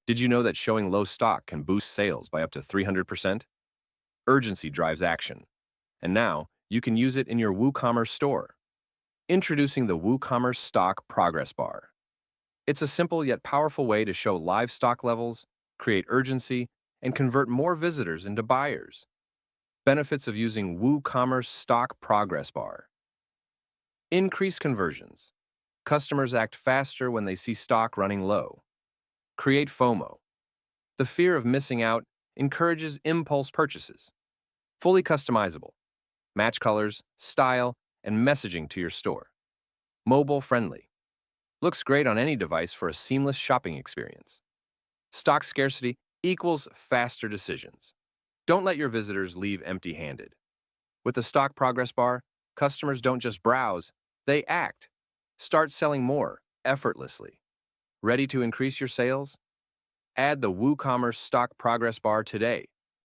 Did you know that showing low stock can boost sales by up to 300%? Urgency drives action. And now, you can use it in your WooCommerce store. Introducing the WooCommerce Stock Progress Bar. It's a simple yet powerful way to show live stock levels, create urgency, and convert more visitors into buyers. Benefits of using WooCommerce Stock Progress Bar. Increase conversions. Customers act faster when they see stock running low. Create FOMO. The fear of missing out encourages impulse purchases. Fully customizable. Match colors, style, and messaging to your store. Mobile friendly. Looks great on any device for a seamless shopping experience. Stock scarcity equals faster decisions. Don't let your visitors leave empty-handed. With the Stock Progress Bar, customers don't just browse, they act. Start selling more, effortlessly. Ready to increase your sales? Add the WooCommerce Stock Progress Bar today.